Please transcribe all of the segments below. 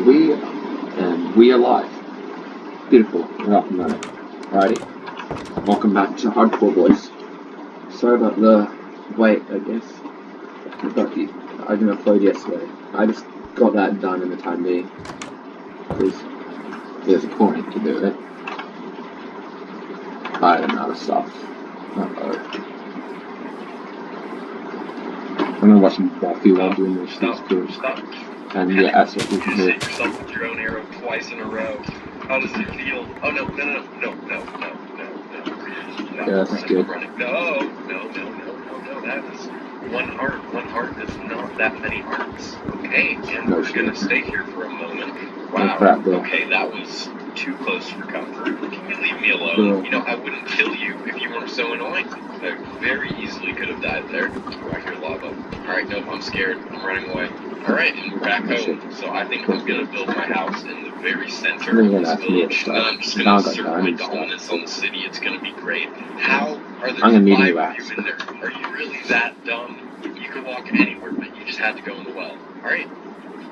We are live. Beautiful. We're up and running. Alrighty. Welcome back to Hardcore Boys. Sorry about the wait, I guess. I didn't upload yesterday. I just got that done in the time being. Because there's a coin to do it. I am out of stuff. Uh-oh. I'm gonna watch some Buffy while doing this. Stop. And yeah, that's what we can do. You hit yourself with your own arrow twice in a row. How does it feel? Oh no. Yeah, that's good. No, that is one heart. One heart is not that many hearts. Okay, and we're gonna stay here for a moment. Wow. Okay, that was too close for comfort. Can you leave me alone? You know, I wouldn't kill you if you weren't so annoying. I very easily could have died there. Oh, I hear lava. Alright, nope, I'm scared. I'm running away. Alright, and we're back home. So I think I'm gonna build my house in the very center of this village. And I'm just gonna assert my dominance on the city. It's gonna be great. How are there 5 of you in there? Are you really that dumb? You could walk anywhere, but you just had to go in the well. Alright?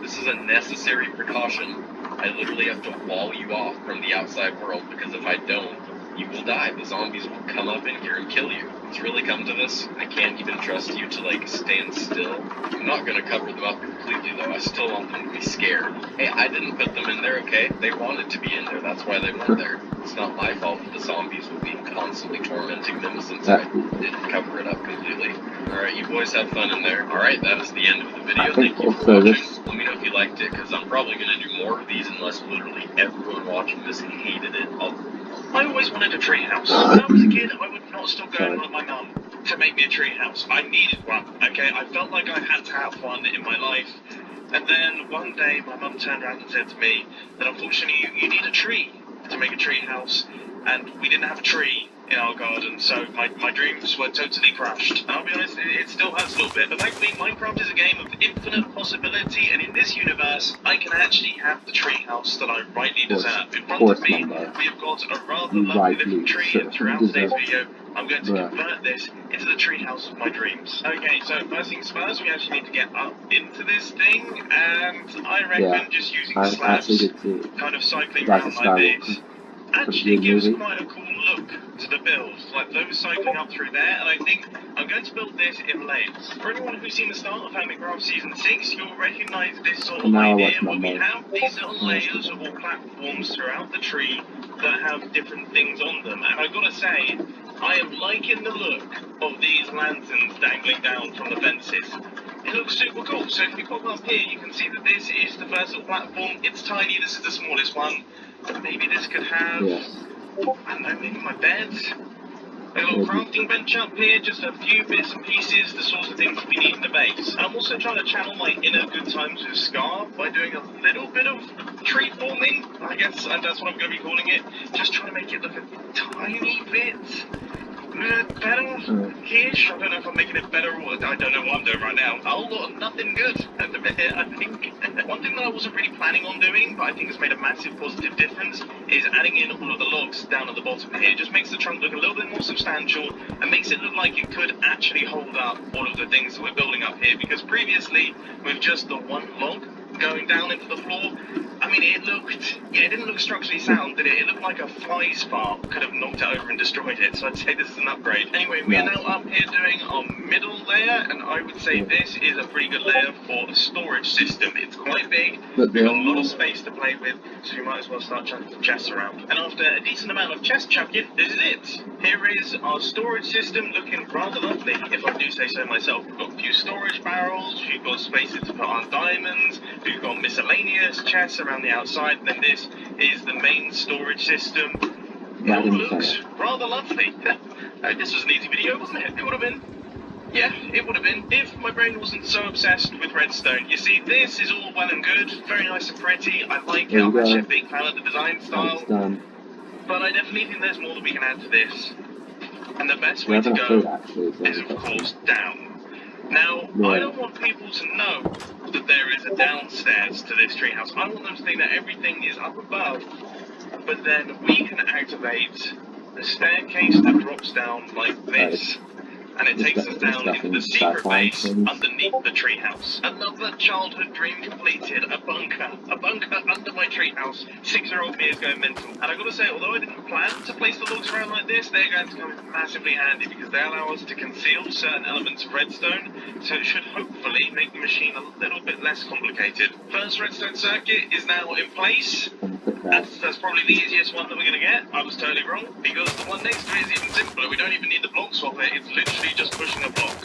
This is a necessary precaution. I literally have to wall you off from the outside world, because if I don't, you will die. The zombies will come up in here and kill you. It's really come to this. I can't even trust you to, like, stand still. I'm not gonna cover them up completely, though. I still want them to be scared. Hey, I didn't put them in there, okay? They wanted to be in there. That's why they went there. It's not my fault that the zombies will be constantly tormenting them since I didn't cover it up completely. Alright, you boys have fun in there. Alright, that is the end of the video. Thank you for watching. Let me know if you liked it, because I'm probably gonna do more of these unless literally everyone watching this hated it. I always wanted a treehouse. When I was a kid, I would not stop going on my mum to make me a treehouse. I needed one, okay? I felt like I had to have one in my life. And then one day, my mum turned around and said to me that unfortunately you need a tree to make a treehouse. And we didn't have a tree in our garden, so my dreams were totally crushed. And I'll be honest, it still hurts a little bit, but thankfully Minecraft is a game of infinite possibility, and in this universe, I can actually have the treehouse that I rightly deserve. In front of me, we have got a rather lovely little tree, and throughout today's video, I'm going to convert this into the treehouse of my dreams. Okay, so first things first, we actually need to get up into this thing, and I recommend just using slabs, kind of cycling around like this. Actually gives quite a cool look to the build, like those cycling up through there, and I think I'm going to build this in layers. For anyone who's seen the start of Hermitcraft Season 6, you'll recognise this sort of idea where we have these little layers or platforms throughout the tree that have different things on them, and I've got to say, I am liking the look of these lanterns dangling down from the fences. It looks super cool, so if you pop up here, you can see that this is the first little platform. It's tiny, this is the smallest one. Maybe this could have, I don't know, maybe my bed, a little crafting bench up here, just a few bits and pieces, the sorts of things we need in the base. I'm also trying to channel my inner good times with Scar by doing a little bit of tree forming, I guess, and that's what I'm going to be calling it. Just trying to make it look a tiny bit better-ish. I don't know if I'm making it better or I don't know what I'm doing right now. A whole lot of nothing good at the minute, I think. One thing that I wasn't really planning on doing, but I think has made a massive positive difference, is adding in all of the logs down at the bottom here. It just makes the trunk look a little bit more substantial and makes it look like it could actually hold up all of the things that we're building up here, because previously, with just the one log going down into the floor, I mean, it didn't look structurally sound, did it? It looked like a fly spark could have knocked it over and destroyed it, so I'd say this is an upgrade. Anyway, we are now up here doing our middle layer, and I would say this is a pretty good layer for a storage system. It's quite big, we've got a lot of space to play with, so you might as well start chucking some chests around. And after a decent amount of chest chucking, this is it. Here is our storage system, looking rather lovely, if I do say so myself. We've got a few storage barrels, we've got spaces to put our diamonds, we've got miscellaneous chests around the outside, and then this is the main storage system. It all looks rather lovely. This was an easy video, wasn't it? It would have been. Yeah, it would have been if my brain wasn't so obsessed with redstone. You see, this is all well and good, very nice and pretty. I like it, I'm actually a big fan of the design style. But I definitely think there's more that we can add to this. And the best way to go is, of course, down. Now, I don't want people to know that there is a downstairs to this treehouse. I want them to think that everything is up above, but then we can activate the staircase that drops down like this. and it takes us down into the secret base underneath the treehouse. Another childhood dream completed, a bunker under my treehouse. 6-year-old me is going mental. And I've got to say, although I didn't plan to place the logs around like this, they're going to come massively handy because they allow us to conceal certain elements of redstone, so it should hopefully make the machine a little bit less complicated. First redstone circuit is now in place. That's probably the easiest one that we're going to get. I was totally wrong, because the one next to it is even simpler. We don't even need the block swapper, it's literally just pushing a block.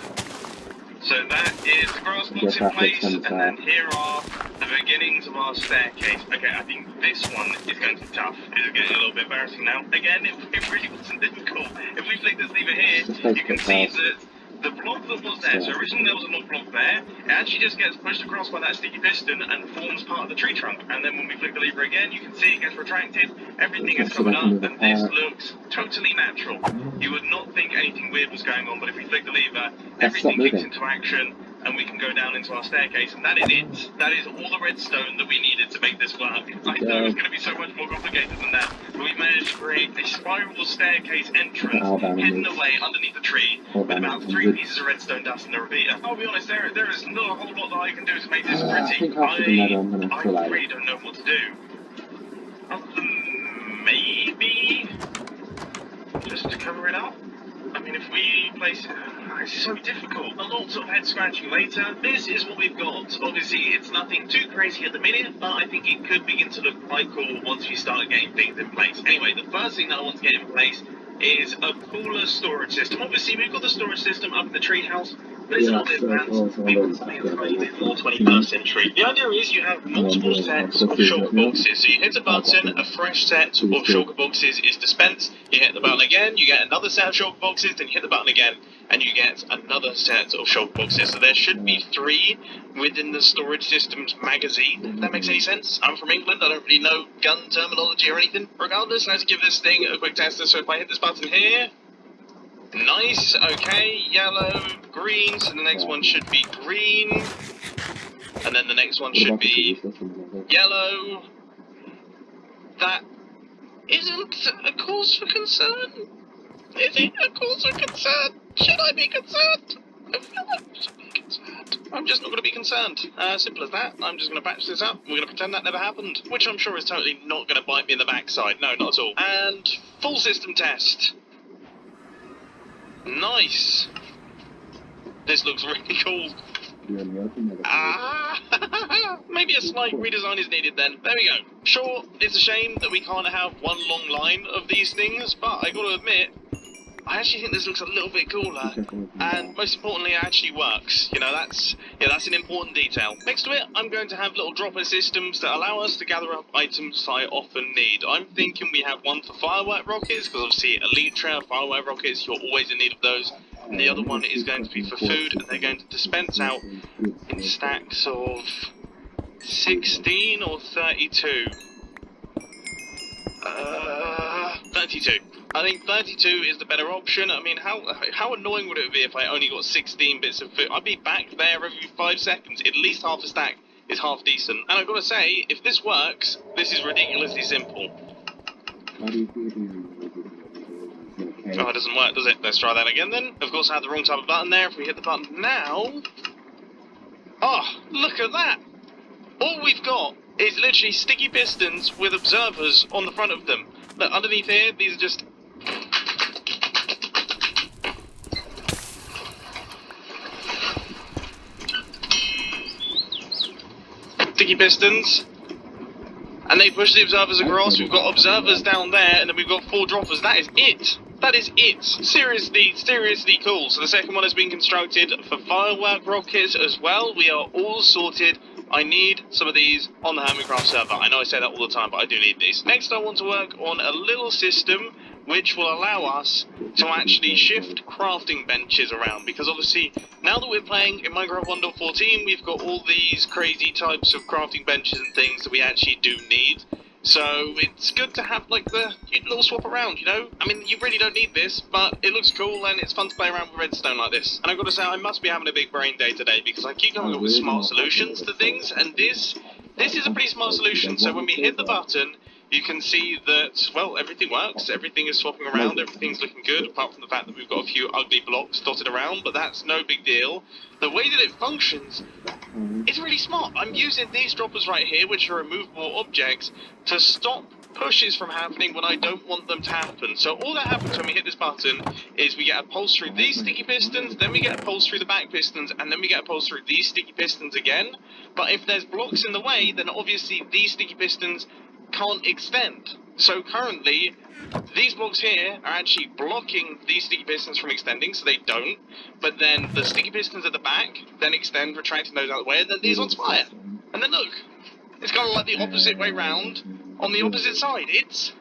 So that is the grass blocks in place, and then here are the beginnings of our staircase. Okay, I think this one is going to be tough. This is getting a little bit embarrassing now. Again, it really wasn't difficult. If we flick this lever here, you can see that the block that was there, so originally there was a knock block there, it actually just gets pushed across by that sticky piston and forms part of the tree trunk. And then when we flick the lever again, you can see it gets retracted, everything is covered up, and this looks totally natural. You would not think anything weird was going on, but if we flick the lever, everything kicks into action, and we can go down into our staircase, and that is it. That is all the redstone that we needed to make this work. I know it's going to be so much more complicated than that, but we managed to create a spiral staircase entrance hidden away underneath the tree with about 3 pieces of redstone dust and a repeater. I'll be honest, there is not a whole lot that I can do to make this pretty. I really don't know what to do. Other than maybe just to cover it up. I mean, if we place it, it's so difficult. A lot of head scratching later. This is what we've got. Obviously, it's nothing too crazy at the minute, but I think it could begin to look quite cool once we start getting things in place. Anyway, the first thing that I want to get in place is a cooler storage system. Obviously, we've got the storage system up in the treehouse, but it's a little bit advanced. We want something that's a bit more 21st century. The idea is you have multiple sets of shulker boxes. So you hit a button, a fresh set of shulker boxes is dispensed. You hit the button again, you get another set of shulker boxes, then you hit the button again, and you get another set of shulker boxes. So there should be 3 within the storage system's magazine, if that makes any sense. I'm from England, I don't really know gun terminology or anything. Regardless, let's give this thing a quick tester. So if I hit this button here, nice, okay, yellow, green, so the next one should be green, and then the next one should be yellow. That isn't a cause for concern. Is it a cause for concern? Should I be concerned? I feel like I should be concerned. I'm just not going to be concerned. Simple as that. I'm just going to patch this up. We're going to pretend that never happened, which I'm sure is totally not going to bite me in the backside. No, not at all. And full system test. Nice. This looks really cool. Maybe a slight redesign is needed then. There we go. Sure, it's a shame that we can't have one long line of these things, but I gotta admit, I actually think this looks a little bit cooler, and most importantly, it actually works. You know, that's an important detail. Next to it, I'm going to have little dropper systems that allow us to gather up items I often need. I'm thinking we have one for firework rockets, because obviously Elytra, firework rockets, you're always in need of those. And the other one is going to be for food, and they're going to dispense out in stacks of 16 or 32. 32. I think 32 is the better option. I mean, how annoying would it be if I only got 16 bits of food? I'd be back there every 5 seconds. At least half a stack is half decent. And I've got to say, if this works, this is ridiculously simple. Oh, it doesn't work, does it? Let's try that again then. Of course, I had the wrong type of button there. If we hit the button now... Oh, look at that! All we've got is literally sticky pistons with observers on the front of them. Look, underneath here, these are just... sticky pistons. And they push the observers across. We've got observers down there, and then we've got 4 droppers. That is it! That is it! Seriously cool. So the second one has been constructed for firework rockets as well. We are all sorted. I need some of these on the Hermitcraft server. I know I say that all the time, but I do need these. Next, I want to work on a little system which will allow us to actually shift crafting benches around, because obviously, now that we're playing in Minecraft 1.14, we've got all these crazy types of crafting benches and things that we actually do need. So it's good to have like the little swap around, you know? I mean, you really don't need this, but it looks cool and it's fun to play around with redstone like this. And I've got to say, I must be having a big brain day today, because I keep coming up with smart solutions to things, and this is a pretty smart solution. So when we hit the button, you can see that, well, everything works, everything is swapping around, everything's looking good, apart from the fact that we've got a few ugly blocks dotted around, but that's no big deal. The way that it functions is really smart. I'm using these droppers right here, which are removable objects, to stop pushes from happening when I don't want them to happen. So all that happens when we hit this button is we get a pulse through these sticky pistons, then we get a pulse through the back pistons, and then we get a pulse through these sticky pistons again. But if there's blocks in the way, then obviously these sticky pistons can't extend. So currently, these blocks here are actually blocking these sticky pistons from extending, so they don't. But then the sticky pistons at the back then extend, retracting those out of the way, and then these ones fire. And then look, it's kind of like the opposite way round on the opposite side. It's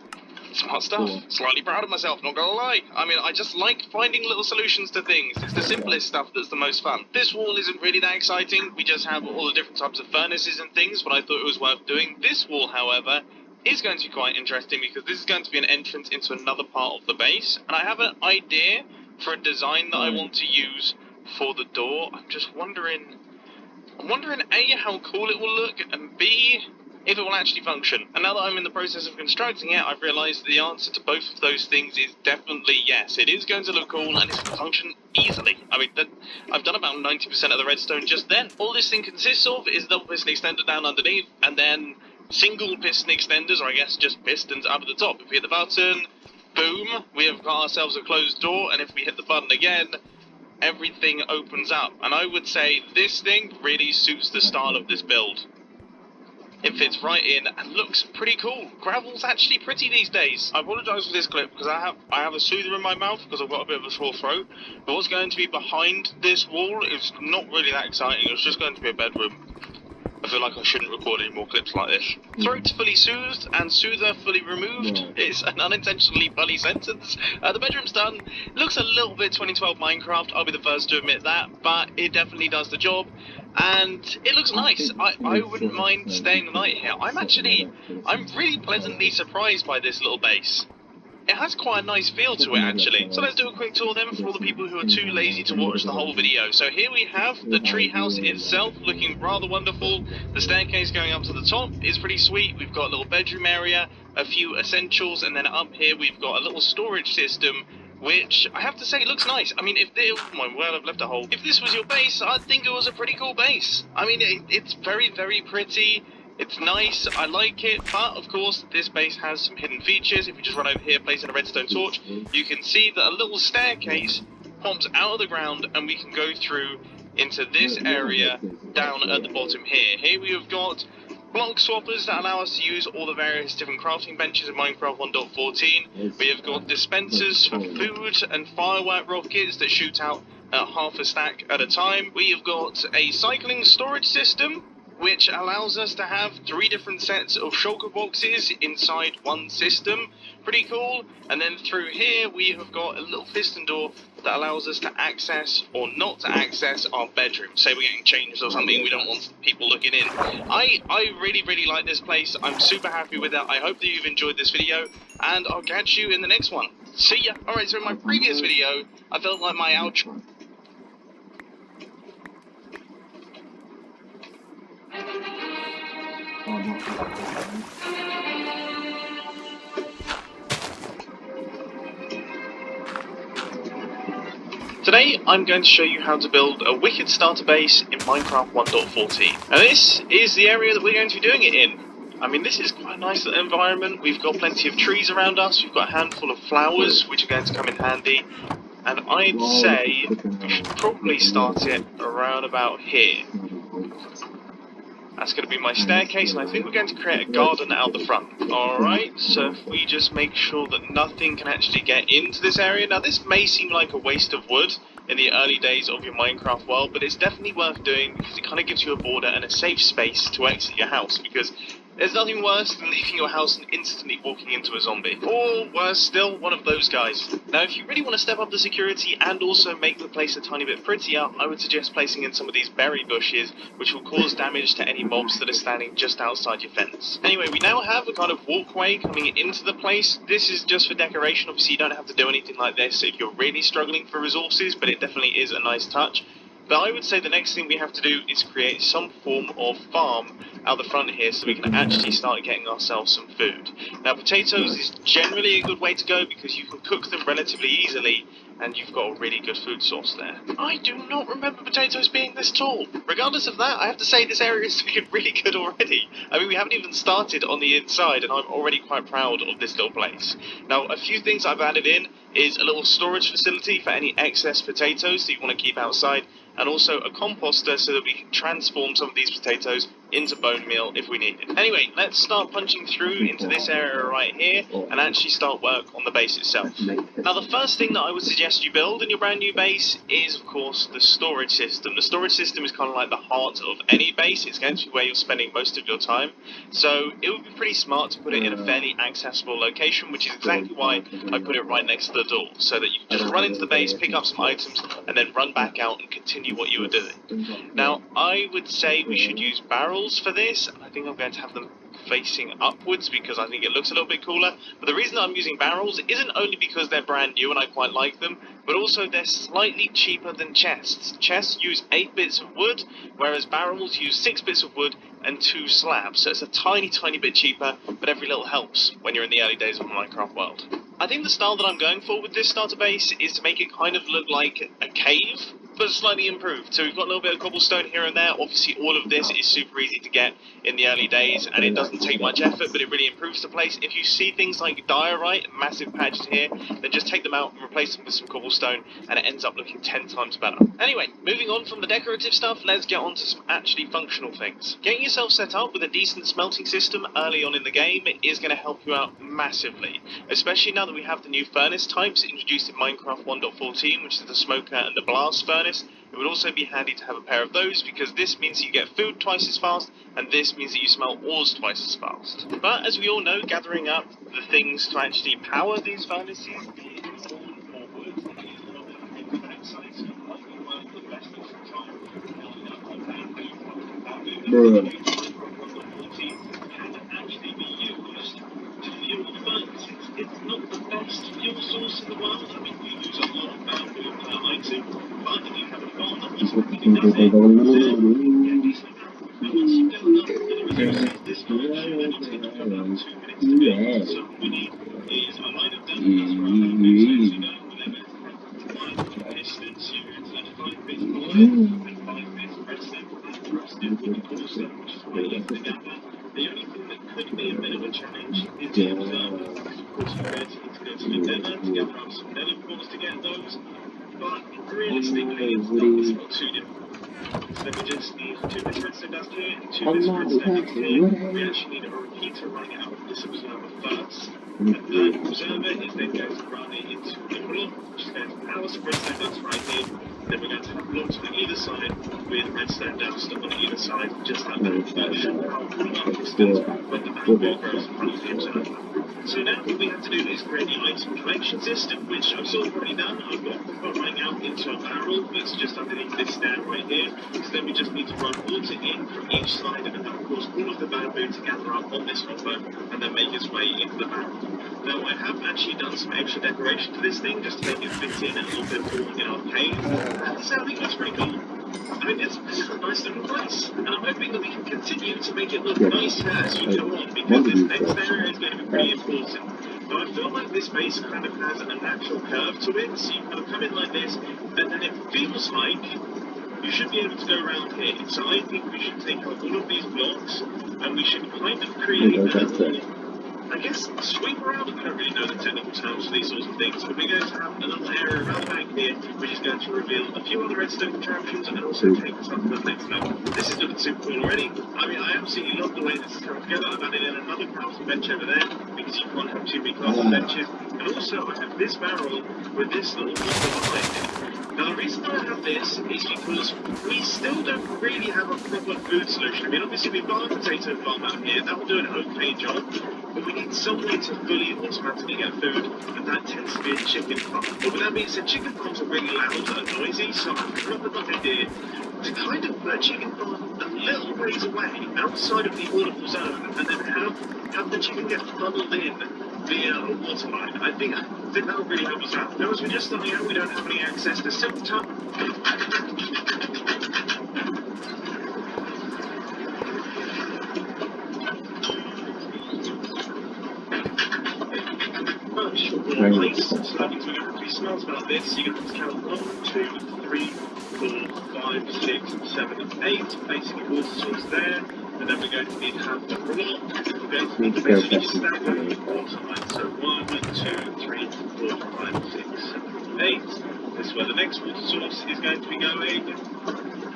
smart stuff. Slightly proud of myself, not gonna lie. I mean, I just like finding little solutions to things. It's the simplest stuff that's the most fun. This wall isn't really that exciting. We just have all the different types of furnaces and things, but I thought it was worth doing. This wall, however, is going to be quite interesting because this is going to be an entrance into another part of the base, and I have an idea for a design that I want to use for the door. I'm wondering A, how cool it will look, and B, if it will actually function. And now that I'm in the process of constructing it, I've realised the answer to both of those things is definitely yes. It is going to look cool, and it's going to function easily. I mean, I've done about 90% of the redstone just then. All this thing consists of is the piston extender down underneath, and then single piston extenders, or I guess just pistons up at the top. If we hit the button, boom, we have got ourselves a closed door, and if we hit the button again, everything opens up. And I would say this thing really suits the style of this build. It fits right in and looks pretty cool. Gravel's actually pretty these days. I apologise for this clip because I have a soother in my mouth because I've got a bit of a sore throat. But what's going to be behind this wall is not really that exciting. It's just going to be a bedroom. I feel like I shouldn't record any more clips like this. Throat fully soothed and soother fully removed is an unintentionally funny sentence. The bedroom's done. Looks a little bit 2012 Minecraft, I'll be the first to admit that, but it definitely does the job. And it looks nice. I wouldn't mind staying the night here. I'm really pleasantly surprised by this little base. It has quite a nice feel to it, actually. So let's do a quick tour then for all the people who are too lazy to watch the whole video. So here we have the treehouse itself, looking rather wonderful. The staircase going up to the top is pretty sweet. We've got a little bedroom area, a few essentials, and then up here we've got a little storage system, which I have to say looks nice. I mean, oh my word, I've left a hole. If this was your base, I'd think it was a pretty cool base. I mean, it's very, very pretty. It's nice, I like it, but of course this base has some hidden features. If you just run over here, placing a redstone torch, you can see that a little staircase pops out of the ground and we can go through into this area down at the bottom here. Here we have got block swappers that allow us to use all the various different crafting benches in Minecraft 1.14. We have got dispensers for food and firework rockets that shoot out at half a stack at a time. We have got a cycling storage system, which allows us to have 3 different sets of shulker boxes inside one system. Pretty cool. And then through here we have got a little piston door that allows us to access or not to access our bedroom. Say we're getting changed or something, we don't want people looking in. I really, really like this place. I'm super happy with it. I hope that you've enjoyed this video, and I'll catch you in the next one. See ya! Alright, so in my previous video, I felt like my outro... Today I'm going to show you how to build a wicked starter base in Minecraft 1.14. Now this is the area that we're going to be doing it in. I mean, this is quite a nice little environment. We've got plenty of trees around us, we've got a handful of flowers which are going to come in handy, and I'd say we should probably start it around about here. That's going to be my staircase, and I think we're going to create a garden out the front. Alright, so if we just make sure that nothing can actually get into this area. Now this may seem like a waste of wood in the early days of your Minecraft world, but it's definitely worth doing because it kind of gives you a border and a safe space to exit your house, because there's nothing worse than leaving your house and instantly walking into a zombie. Or, worse still, one of those guys. Now, if you really want to step up the security and also make the place a tiny bit prettier, I would suggest placing in some of these berry bushes, which will cause damage to any mobs that are standing just outside your fence. Anyway, we now have a kind of walkway coming into the place. This is just for decoration. Obviously, you don't have to do anything like this if you're really struggling for resources, but it definitely is a nice touch. But I would say the next thing we have to do is create some form of farm out the front here so we can actually start getting ourselves some food. Now, potatoes is generally a good way to go because you can cook them relatively easily and you've got a really good food source there. I do not remember potatoes being this tall. Regardless of that, I have to say this area is looking really good already. I mean, we haven't even started on the inside and I'm already quite proud of this little place. Now, a few things I've added in is a little storage facility for any excess potatoes that you want to keep outside, and also a composter so that we can transform some of these potatoes into bone meal if we need it. Anyway, let's start punching through into this area right here and actually start work on the base itself. Now, the first thing that I would suggest you build in your brand new base is, of course, the storage system. The storage system is kind of like the heart of any base. It's going to be where you're spending most of your time. So it would be pretty smart to put it in a fairly accessible location, which is exactly why I put it right next to the door, so that you can just run into the base, pick up some items, and then run back out and continue what you were doing. Now, I would say we should use barrels for this. I think I'm going to have them facing upwards because I think it looks a little bit cooler. But the reason I'm using barrels isn't only because they're brand new and I quite like them, but also they're slightly cheaper than chests. Chests use 8 bits of wood, whereas barrels use 6 bits of wood and 2 slabs. So it's a tiny bit cheaper, but every little helps when you're in the early days of a Minecraft world. I think the style that I'm going for with this starter base is to make it kind of look like a cave, but slightly improved. So we've got a little bit of cobblestone here and there. Obviously all of this is super easy to get in the early days and it doesn't take much effort, but it really improves the place. If you see things like diorite, massive patches here, then just take them out and replace them with some cobblestone and it ends up looking 10 times better. Anyway, moving on from the decorative stuff, let's get on to some actually functional things. Getting yourself set up with a decent smelting system early on in the game is going to help you out massively, especially now that we have the new furnace types introduced in Minecraft 1.14, which is the smoker and the blast furnace. It would also be handy to have a pair of those because this means you get food twice as fast and this means that you smelt ores twice as fast. But as we all know, gathering up the things to actually power these furnaces is all more wood. It is a little bit of a different exercise, so it might be worth investing some time building up on that. Can actually be used to fuel the furnaces. It's not the best fuel source in the world. I mean, you use a lot of bamboo per item, but if you have a farm that automatically does it, then you get a decent amount. But once you build up the resources this much, and it takes you about 2 minutes to build, so what we need is a line of dirt, that's for our bamboo stakes, whatever, 5 pistons, you're going to need 5 bits of iron, and 5 bits of redstone, and roasted with the cobblestone, which is what I use together. The only thing that could be a bit of a challenge is the observer, because of course you're going to need to go to the Nether to gather up some Nether cores to get those, but realistically it's not too difficult. So then we just need 2 bits of redstone dust here, and 2 bits of redstone dust here. We actually need a repeater running out of this observer first, and that observer is then going to run it into a block, which is going to power some redstone dust right here. Then we're going to have blocks on either side with redstone dust on either side, just like that. That should power all our pistons when the bamboo grows in front of the observer. So now what we have to do is create the item collection system, which I've sort of already done. I've got copper running out into a barrel that's just underneath this stand right here. So then we just need to run water in from each side and then of course all of the bamboo to gather up on this hopper and then make its way into the barrel. Now I have actually done some extra decoration to this thing just to make it fit in a little bit more in our cave. And so I think that's pretty cool. I mean, this is a nice little place, and I'm hoping that we can continue to make it look nicer as we go on, because this next area is going to be pretty important. But I feel like this base kind of has a natural curve to it, so you kind of come in like this, and then it feels like you should be able to go around here. So I think we should take out all of these blocks, and we should kind of create a little, I guess, sweep around. I don't really know the technical terms for these sorts of things, but we're going to have a little area around the back here, which is going to reveal a few other redstone contraptions and also take us up to the next level. This is looking super cool already. I mean, I absolutely love the way this is coming together. I've added in another crafting bench over there, because you can't have too many crafting benches. And also, I have this barrel with this little bottle behind it. Now, the reason that I have this is because we still don't really have a proper food solution. I mean, obviously we've got a potato farm out here, that will do an okay job, but we need some way to fully automatically get food, and that tends to be a chicken farm. But with that being said, chicken farms are really loud and noisy, so I've come up with an idea to kind of put a chicken farm a little ways away, outside of the audible zone, and then have the chicken get funneled in via a water line. I think that would really help us out. Now, as we're just starting out, we don't have any access to silk top. more ice, so that means we're going to have to be smart about this. You're going to have to count 1, 2, 3, 4, 5, 6, 7, 8, placing a water source there, and then we're going to need to have the block. We're going to need to basically stagger the water line, so 1, 2, 3, 4, 5, 6, 7, 8. This is where the next water source is going to be going.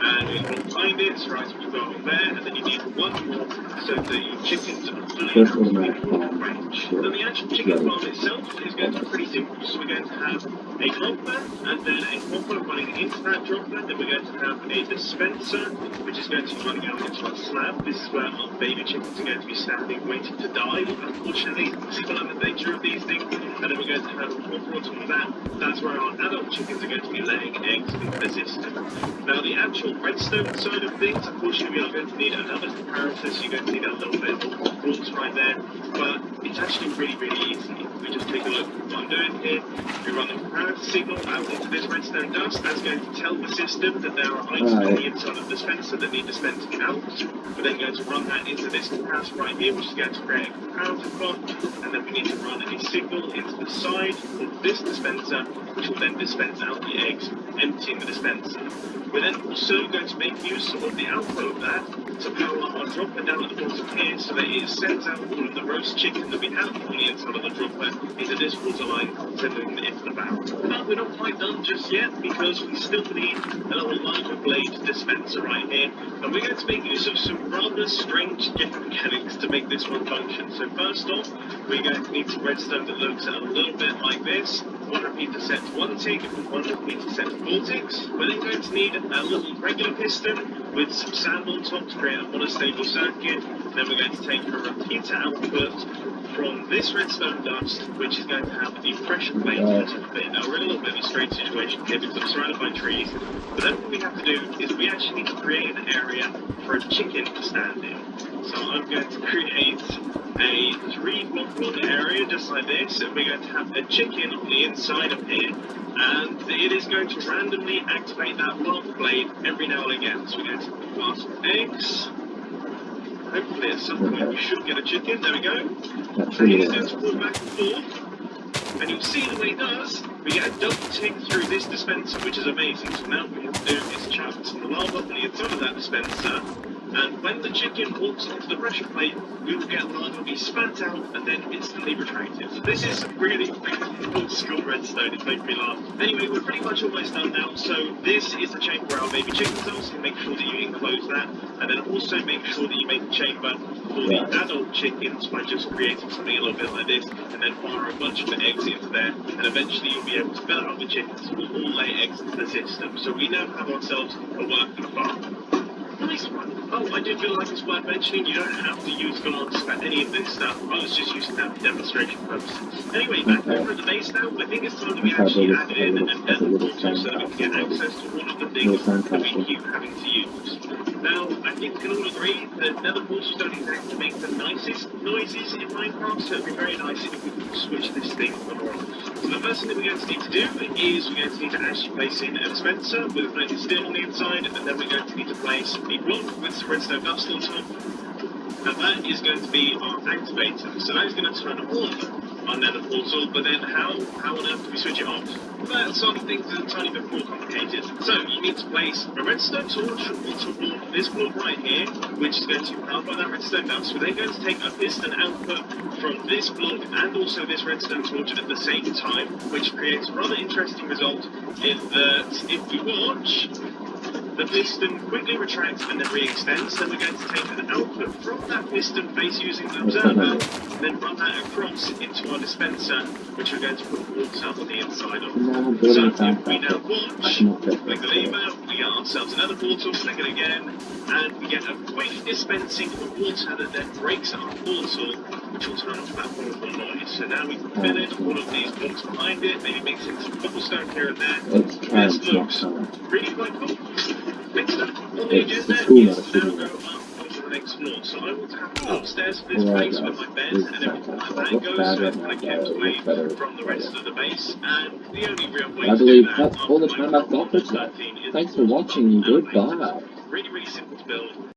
And we can find it, so right, we've got it there, and then you need one more so that your chickens are fully out of the range. Then the actual chicken farm itself is going to be pretty simple, so we're going to have a dropper, and then a hopper running into that dropper, then we're going to have a dispenser, which is going to be running out into our slab. This is where our baby chickens are going to be standing, waiting to die, unfortunately. Still have the nature of these things, and then we're going to have a hopper on top of that. That's where our adult chickens are going to be laying eggs into the system. Now, the actual redstone side of things, unfortunately, we are going to need another comparator, so you're going to need a little bit of rules right there, but it's actually really, really easy. We just take a look at what I'm doing here. We run the comparator signal out into this redstone dust. That's going to tell the system that there are items on the inside of the dispenser that need dispensing out. We're then going to run that into this comparator right here, which is going to create a comparator clock, and then we need to run a signal into the side of this dispenser, which will then dispense out the eggs, emptying the dispenser. We're then also going to make use of the output of that to power our dropper down at the bottom here so that it sends out all of the roast chicken that we have on the inside of the dropper into this water line, sending it into the barrel. But we're not quite done just yet because we still need a little larger blade dispenser right here, and we're going to make use of some rather strange different mechanics to make this one function. So first off, we're going to need some redstone that looks a little bit like this. One repeater set to 1 tick, one repeater set to 4 ticks. We're then going to need a little regular piston with some sand on top to create a monostable circuit. Then we're going to take a repeater output from this redstone dust, which is going to have the pressure plate on top of it. Now we're in a little bit of a strange situation here because I'm surrounded by trees, but then what we have to do is we actually need to create an area for a chicken to stand in. So I'm going to create a 3-block long area just like this, and we're going to have a chicken on the inside of here, and it is going to randomly activate that lava blade every now and again. So we're going to blast eggs. Hopefully at some point we should get a chicken. There we go. And he's going to walk back and forth, and you'll see the way it does. We get a double tick through this dispenser, which is amazing. So now what we have to do is chuck some lava on the inside of that dispenser, and when the chicken walks onto the pressure plate, we will get lava be spat out and then instantly retracted. So this is really, really old school redstone. It's making me laugh. Anyway, we're pretty much almost done now. So this is the chamber where our baby chickens are, so make sure that you enclose that, and then also make sure that you make a chamber for the adult chickens by just creating something a little bit like this, and then fire a bunch of the eggs into there, and eventually you'll be able to fill out the chickens who will all lay eggs into the system. So we now have ourselves a working farm. Nice one. Oh, I do feel like it's worth mentioning you don't have to use glass for any of this stuff. I was just using that for demonstration purposes. Anyway, back over at the base now, I think it's time that we actually added in an nether portal so that we can get access to all of the things that we keep having to use. Now, I think we can all agree that nether portals don't exactly make the nicest noises in Minecraft, so it'd be very nice if we could switch this thing on or off. So the first thing that we're going to need to do is we're going to need to actually place in a dispenser with a blended steel on the inside, and then we're going to need to place a block with some redstone dust on top, and that is going to be our activator. So that is going to turn on our nether portal, but then how on earth do we switch it off? Well, some things are a tiny bit more complicated. So you need to place a redstone torch on top of this block right here, which is going to be powered by that redstone dust. We're then going to take a piston output from this block and also this redstone torch at the same time, which creates a rather interesting result in that if you watch, the piston quickly retracts and then re-extends. Then we're going to take an output from that piston face using the observer, and then run that across into our dispenser, which we're going to put water on the inside of. So if we now watch, click the lever, we get ourselves another portal, click it again, and we get a quick dispensing of water that then breaks our portal, which will turn off that horrible noise. So now we can fill in all of these blocks behind it, maybe mix in some cobblestone here and there. This looks really quite cool. Next up on the agenda is now go up onto the next floor. So I want to have upstairs of this base with my bed and everything like that goes, so it's kind of kept away from the rest of the base. And the only real way to do that that's all the time I've got for today. Thanks for watching. Goodbye. Really, really simple to build.